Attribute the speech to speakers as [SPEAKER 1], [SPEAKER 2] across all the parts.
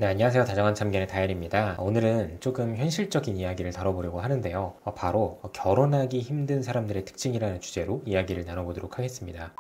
[SPEAKER 1] 네, 안녕하세요. 다정한 참견의 다엘입니다. 오늘은 조금 현실적인 이야기를 다뤄보려고 하는데요. 바로 결혼하기 힘든 사람들의 특징이라는 주제로 이야기를 나눠보도록 하겠습니다.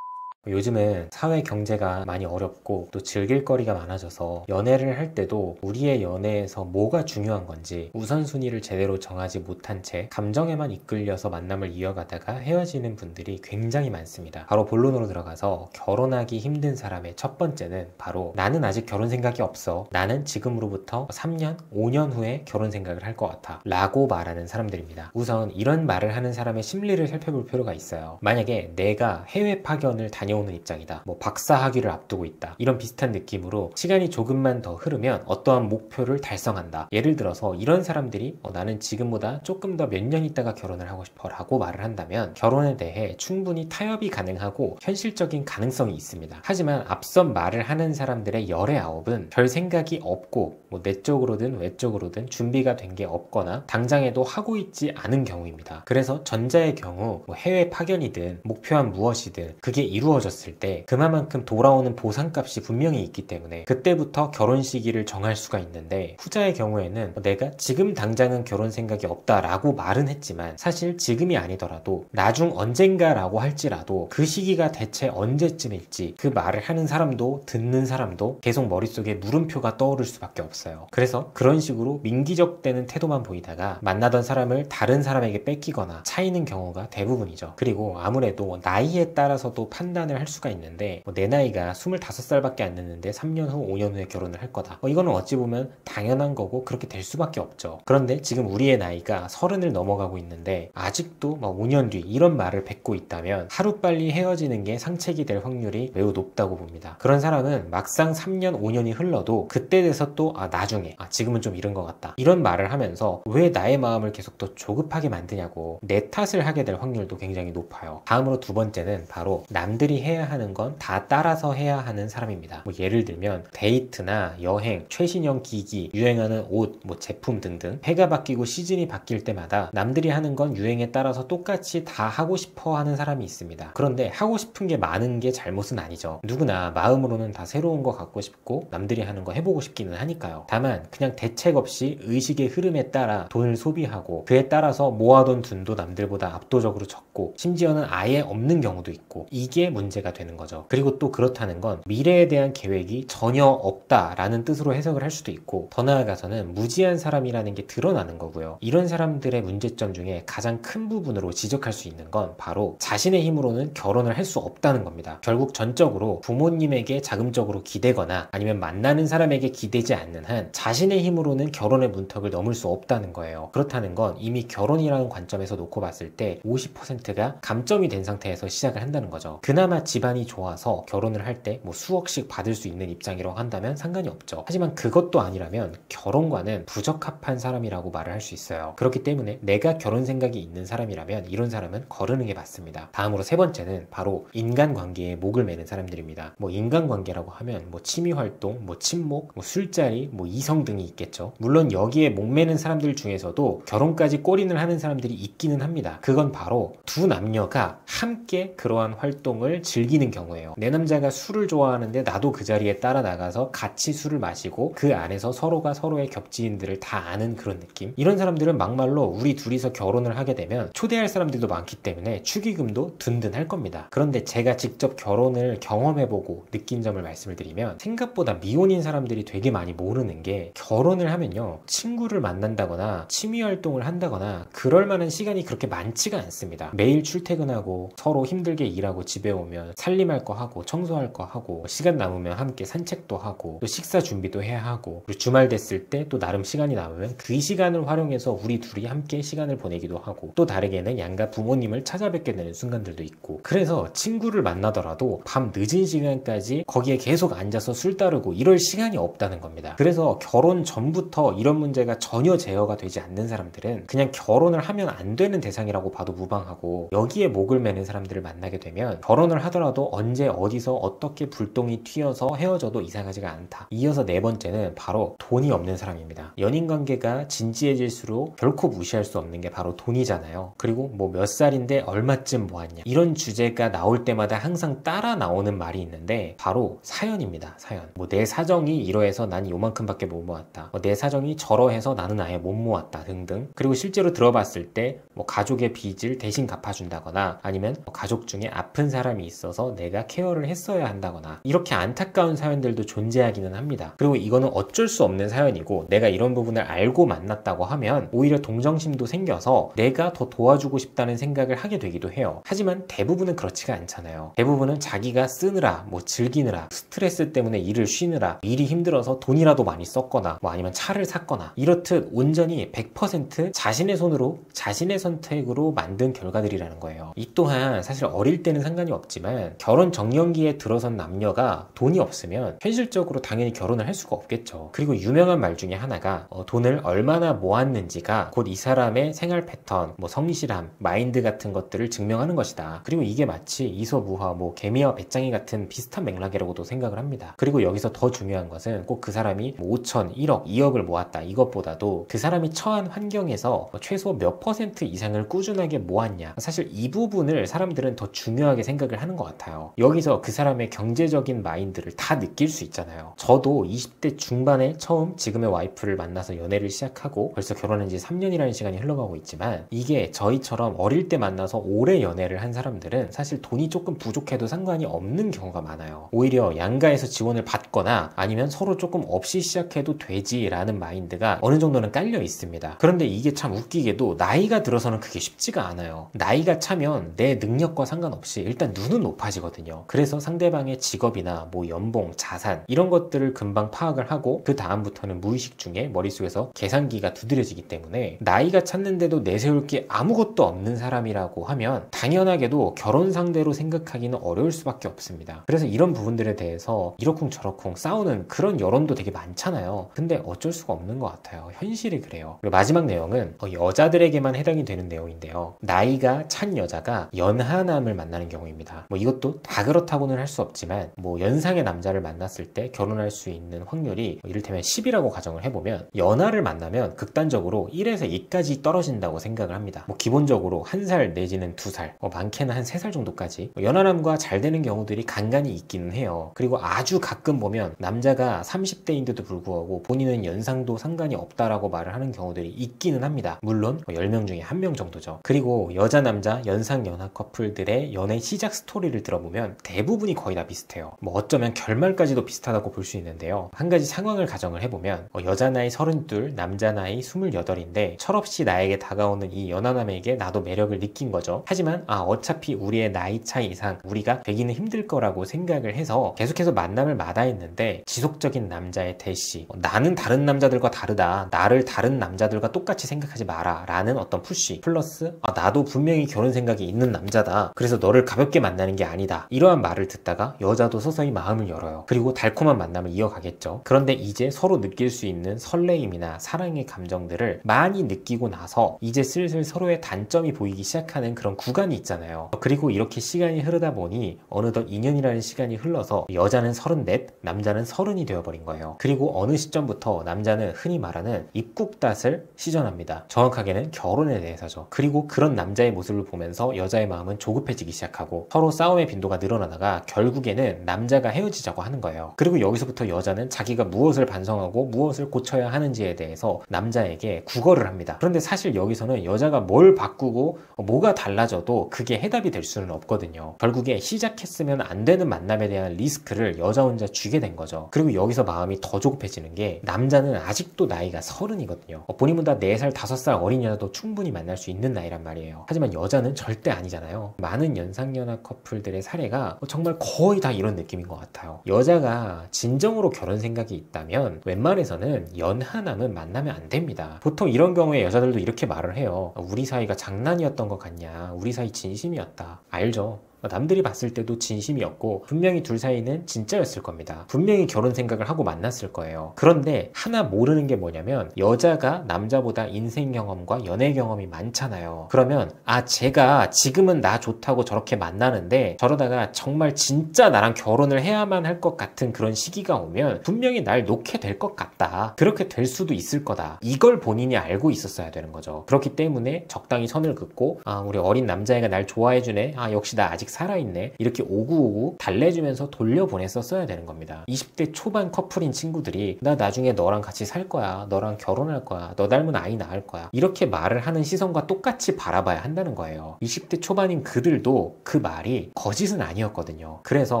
[SPEAKER 1] 요즘은 사회 경제가 많이 어렵고 또 즐길 거리가 많아져서 연애를 할 때도 우리의 연애에서 뭐가 중요한 건지 우선순위를 제대로 정하지 못한 채 감정에만 이끌려서 만남을 이어가다가 헤어지는 분들이 굉장히 많습니다. 바로 본론으로 들어가서 결혼하기 힘든 사람의 첫 번째는 바로 나는 아직 결혼 생각이 없어. 나는 지금으로부터 3년, 5년 후에 결혼 생각을 할 것 같아. 라고 말하는 사람들입니다. 우선 이런 말을 하는 사람의 심리를 살펴볼 필요가 있어요. 만약에 내가 해외 파견을 다녀오는 입장이다. 박사 학위를 앞두고 있다. 이런 비슷한 느낌으로 시간이 조금만 더 흐르면 어떠한 목표를 달성한다. 예를 들어서 이런 사람들이 나는 지금보다 조금 더 몇 년 있다가 결혼을 하고 싶어 라고 말을 한다면 결혼에 대해 충분히 타협이 가능하고 현실적인 가능성이 있습니다. 하지만 앞선 말을 하는 사람들의 열의 아홉은 별 생각이 없고 내적으로든 외적으로든 준비가 된 게 없거나 당장에도 하고 있지 않은 경우입니다. 그래서 전자의 경우 해외 파견이든 목표한 무엇이든 그게 이루어졌을 때 그만큼 돌아오는 보상값이 분명히 있기 때문에 그때부터 결혼 시기를 정할 수가 있는데, 후자의 경우에는 내가 지금 당장은 결혼 생각이 없다라고 말은 했지만 사실 지금이 아니더라도 나중 언젠가라고 할지라도 그 시기가 대체 언제쯤일지 그 말을 하는 사람도 듣는 사람도 계속 머릿속에 물음표가 떠오를 수밖에 없어요. 그래서 그런 식으로 민기적대는 태도만 보이다가 만나던 사람을 다른 사람에게 뺏기거나 차이는 경우가 대부분이죠. 그리고 아무래도 나이에 따라서도 판단을 할 수가 있는데 내 나이가 25살밖에 안 됐는데 3년 후, 5년 후에 결혼을 할 거다. 이거는 어찌 보면 당연한 거고 그렇게 될 수밖에 없죠. 그런데 지금 우리의 나이가 30을 넘어가고 있는데 아직도 5년 뒤 이런 말을 뱉고 있다면 하루빨리 헤어지는 게 상책이 될 확률이 매우 높다고 봅니다. 그런 사람은 막상 3년, 5년이 흘러도 그때 돼서 또 나중에 지금은 좀 이른 것 같다. 이런 말을 하면서 왜 나의 마음을 계속 더 조급하게 만드냐고 내 탓을 하게 될 확률도 굉장히 높아요. 다음으로 두 번째는 바로 남들이 해야 하는 건 다 따라서 해야 하는 사람입니다. 예를 들면 데이트나 여행, 최신형 기기, 유행하는 옷, 제품 등등 해가 바뀌고 시즌이 바뀔 때마다 남들이 하는 건 유행에 따라서 똑같이 다 하고 싶어 하는 사람이 있습니다. 그런데 하고 싶은 게 많은 게 잘못은 아니죠. 누구나 마음으로는 다 새로운 거 갖고 싶고 남들이 하는 거 해보고 싶기는 하니까요. 다만 그냥 대책 없이 의식의 흐름에 따라 돈을 소비하고 그에 따라서 모아둔 돈도 남들보다 압도적으로 적고 심지어는 아예 없는 경우도 있고, 이게 문제가 되는 거죠. 그리고 또 그렇다는 건 미래에 대한 계획이 전혀 없다라는 뜻으로 해석을 할 수도 있고, 더 나아가서는 무지한 사람이라는 게 드러나는 거고요. 이런 사람들의 문제점 중에 가장 큰 부분으로 지적할 수 있는 건 바로 자신의 힘으로는 결혼을 할 수 없다는 겁니다. 결국 전적으로 부모님에게 자금적으로 기대거나 아니면 만나는 사람에게 기대지 않는 한 자신의 힘으로는 결혼의 문턱을 넘을 수 없다는 거예요. 그렇다는 건 이미 결혼이라는 관점에서 놓고 봤을 때 50%가 감점이 된 상태에서 시작을 한다는 거죠. 그나마 집안이 좋아서 결혼을 할 때 수억씩 받을 수 있는 입장이라고 한다면 상관이 없죠. 하지만 그것도 아니라면 결혼과는 부적합한 사람이라고 말을 할 수 있어요. 그렇기 때문에 내가 결혼 생각이 있는 사람이라면 이런 사람은 거르는 게 맞습니다. 다음으로 세 번째는 바로 인간관계에 목을 매는 사람들입니다. 인간관계라고 하면 취미활동, 친목, 술자리, 이성 등이 있겠죠. 물론 여기에 목매는 사람들 중에서도 결혼까지 골인을 하는 사람들이 있기는 합니다. 그건 바로 두 남녀가 함께 그러한 활동을 즐기는 경우예요. 내 남자가 술을 좋아하는데 나도 그 자리에 따라 나가서 같이 술을 마시고 그 안에서 서로가 서로의 겹지인들을 다 아는 그런 느낌. 이런 사람들은 막말로 우리 둘이서 결혼을 하게 되면 초대할 사람들도 많기 때문에 축의금도 든든할 겁니다. 그런데 제가 직접 결혼을 경험해보고 느낀 점을 말씀을 드리면 생각보다 미혼인 사람들이 되게 많이 모르는 게, 결혼을 하면요 친구를 만난다거나 취미활동을 한다거나 그럴 만한 시간이 그렇게 많지가 않습니다. 매일 출퇴근하고 서로 힘들게 일하고 집에 오면 살림할 거 하고 청소할 거 하고 시간 남으면 함께 산책도 하고 또 식사 준비도 해야 하고, 그리고 주말 됐을 때 또 나름 시간이 남으면 그 시간을 활용해서 우리 둘이 함께 시간을 보내기도 하고, 또 다르게는 양가 부모님을 찾아뵙게 되는 순간들도 있고, 그래서 친구를 만나더라도 밤 늦은 시간까지 거기에 계속 앉아서 술 따르고 이럴 시간이 없다는 겁니다. 그래서 결혼 전부터 이런 문제가 전혀 제어가 되지 않는 사람들은 그냥 결혼을 하면 안 되는 대상이라고 봐도 무방하고, 여기에 목을 매는 사람들을 만나게 되면 결혼을 결혼을 하더라도 언제 어디서 어떻게 불똥이 튀어서 헤어져도 이상하지가 않다. 이어서 네 번째는 바로 돈이 없는 사람입니다. 연인관계가 진지해질수록 결코 무시할 수 없는 게 바로 돈이잖아요. 그리고 뭐 몇 살인데 얼마쯤 모았냐, 이런 주제가 나올 때마다 항상 따라 나오는 말이 있는데 바로 사연입니다. 사연. 뭐 내 사정이 이러해서 난 요만큼밖에 못 모았다, 내 사정이 저러해서 나는 아예 못 모았다 등등. 그리고 실제로 들어봤을 때 뭐 가족의 빚을 대신 갚아준다거나 아니면 가족 중에 아픈 사람이 있어서 내가 케어를 했어야 한다거나, 이렇게 안타까운 사연들도 존재하기는 합니다. 그리고 이거는 어쩔 수 없는 사연이고 내가 이런 부분을 알고 만났다고 하면 오히려 동정심도 생겨서 내가 더 도와주고 싶다는 생각을 하게 되기도 해요. 하지만 대부분은 그렇지가 않잖아요. 대부분은 자기가 쓰느라, 뭐 즐기느라, 스트레스 때문에 일을 쉬느라, 일이 힘들어서 돈이라도 많이 썼거나 뭐 아니면 차를 샀거나, 이렇듯 온전히 100% 자신의 손으로 자신의 선택으로 만든 결과들이라는 거예요. 이 또한 사실 어릴 때는 상관이 없지만 결혼 정년기에 들어선 남녀가 돈이 없으면 현실적으로 당연히 결혼을 할 수가 없겠죠. 그리고 유명한 말 중에 하나가 돈을 얼마나 모았는지가 곧 이 사람의 생활 패턴, 뭐 성실함, 마인드 같은 것들을 증명하는 것이다. 그리고 이게 마치 이소무화, 뭐 개미와 배짱이 같은 비슷한 맥락이라고도 생각을 합니다. 그리고 여기서 더 중요한 것은 꼭 그 사람이 5천, 1억, 2억을 모았다 이것보다도 그 사람이 처한 환경에서 최소 몇 퍼센트 이상을 꾸준하게 모았냐, 사실 이 부분을 사람들은 더 중요하게 생각을 하는 것 같아요. 여기서 그 사람의 경제적인 마인드를 다 느낄 수 있잖아요. 저도 20대 중반에 처음 지금의 와이프를 만나서 연애를 시작하고 벌써 결혼한 지 3년이라는 시간이 흘러가고 있지만, 이게 저희처럼 어릴 때 만나서 오래 연애를 한 사람들은 사실 돈이 조금 부족해도 상관이 없는 경우가 많아요. 오히려 양가에서 지원을 받거나 아니면 서로 조금 없이 시작해도 되지라는 마인드가 어느 정도는 깔려 있습니다. 그런데 이게 참 웃기게도 나이가 들어서는 그게 쉽지가 않아요. 나이가 차면 내 능력과 상관없이 일단 눈은 높아지거든요. 그래서 상대방의 직업이나 뭐 연봉, 자산 이런 것들을 금방 파악을 하고 그 다음부터는 무의식 중에 머릿속에서 계산기가 두드려지기 때문에 나이가 찼는데도 내세울 게 아무것도 없는 사람이라고 하면 당연하게도 결혼 상대로 생각하기는 어려울 수밖에 없습니다. 그래서 이런 부분들에 대해서 이러쿵저러쿵 싸우는 그런 여론도 되게 많잖아요. 근데 어쩔 수가 없는 것 같아요. 현실이 그래요. 그리고 마지막 내용은 여자들에게만 해당이 되는 내용인데요. 나이가 찬 여자가 연하남을 만나는 경우입니다. 뭐 이것도 다 그렇다고는 할 수 없지만 뭐 연상의 남자를 만났을 때 결혼할 수 있는 확률이 이를테면 10이라고 가정을 해보면 연하를 만나면 극단적으로 1에서 2까지 떨어진다고 생각을 합니다. 뭐 기본적으로 1살 내지는 2살, 많게는 한 3살 정도까지 연하남과 잘 되는 경우들이 간간히 있기는 해요. 그리고 아주 가끔 보면 남자가 30대인데도 불구하고 본인은 연상도 상관이 없다라고 말을 하는 경우들이 있기는 합니다. 물론 10명 중에 1명 정도죠. 그리고 여자 남자 연상 연하 커플들의 연애 시작 스토리를 들어보면 대부분이 거의 다 비슷해요. 뭐 어쩌면 결말까지도 비슷하다고 볼 수 있는데요. 한 가지 상황을 가정을 해보면 여자 나이 32, 남자 나이 28인데 철없이 나에게 다가오는 이 연하남에게 나도 매력을 느낀 거죠. 하지만 어차피 우리의 나이 차이 이상 우리가 되기는 힘들 거라고 생각을 해서 계속해서 만남을 마다했는데 지속적인 남자의 대시, 나는 다른 남자들과 다르다, 나를 다른 남자들과 똑같이 생각하지 마라 라는 어떤 푸시 플러스 나도 분명히 결혼 생각이 있는 남자다, 그래서 너를 가볍게 만나는 게 아니다, 이러한 말을 듣다가 여자도 서서히 마음을 열어요. 그리고 달콤한 만남을 이어가겠죠. 그런데 이제 서로 느낄 수 있는 설레임이나 사랑의 감정들을 많이 느끼고 나서 이제 슬슬 서로의 단점이 보이기 시작하는 그런 구간이 있잖아요. 그리고 이렇게 시간이 흐르다 보니 어느덧 2년이라는 시간이 흘러서 여자는 34, 남자는 30이 되어버린 거예요. 그리고 어느 시점부터 남자는 흔히 말하는 입국닷을 시전합니다. 정확하게는 결혼에 대해서죠. 그리고 그런 남자의 모습을 보면서 여자의 마음은 조급해지기 시작하고 서로 싸움의 빈도가 늘어나다가 결국에는 남자가 헤어지자고 하는 거예요. 그리고 여기서부터 여자는 자기가 무엇을 반성하고 무엇을 고쳐야 하는지에 대해서 남자에게 구걸을 합니다. 그런데 사실 여기서는 여자가 뭘 바꾸고 뭐가 달라져도 그게 해답이 될 수는 없거든요. 결국에 시작했으면 안 되는 만남에 대한 리스크를 여자 혼자 쥐게 된 거죠. 그리고 여기서 마음이 더 조급해지는 게 남자는 아직도 나이가 30이거든요. 본인보다 4살, 5살 어린 여자도 충분히 만날 수 있는 나이란 말이에요. 하지만 여자는 절대 아니잖아요. 많은 연상연하 커플들의 사례가 정말 거의 다 이런 느낌인 것 같아요. 여자가 진정으로 결혼 생각이 있다면 웬만해서는 연하남은 만나면 안 됩니다. 보통 이런 경우에 여자들도 이렇게 말을 해요. 우리 사이가 장난이었던 것 같냐, 우리 사이 진심이었다. 알죠? 남들이 봤을 때도 진심이었고 분명히 둘 사이는 진짜였을 겁니다. 분명히 결혼 생각을 하고 만났을 거예요. 그런데 하나 모르는 게 뭐냐면 여자가 남자보다 인생 경험과 연애 경험이 많잖아요. 그러면 제가 지금은 나 좋다고 저렇게 만나는데 저러다가 정말 진짜 나랑 결혼을 해야만 할 것 같은 그런 시기가 오면 분명히 날 놓게 될 것 같다. 그렇게 될 수도 있을 거다. 이걸 본인이 알고 있었어야 되는 거죠. 그렇기 때문에 적당히 선을 긋고 우리 어린 남자애가 날 좋아해주네. 역시 나 아직 살아있네. 이렇게 오구오구 달래주면서 돌려보냈었어야 되는 겁니다. 20대 초반 커플인 친구들이 나 나중에 너랑 같이 살 거야. 너랑 결혼할 거야. 너 닮은 아이 낳을 거야. 이렇게 말을 하는 시선과 똑같이 바라봐야 한다는 거예요. 20대 초반인 그들도 그 말이 거짓은 아니었거든요. 그래서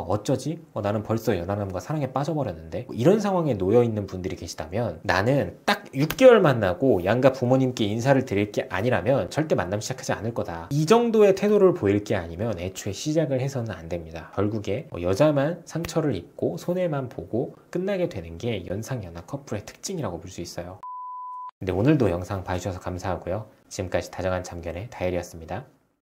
[SPEAKER 1] 어쩌지? 나는 벌써 연하남과 사랑에 빠져버렸는데 이런 상황에 놓여있는 분들이 계시다면 나는 딱 6개월 만나고 양가 부모님께 인사를 드릴 게 아니라면 절대 만남 시작하지 않을 거다. 이 정도의 태도를 보일 게 아니면 애초에 시작을 해서는 안 됩니다. 결국에 여자만 상처를 입고 손해만 보고 끝나게 되는 게 연상연하 커플의 특징이라고 볼 수 있어요. 근데 오늘도 영상 봐주셔서 감사하고요. 지금까지 다정한 참견의 다엘이었습니다.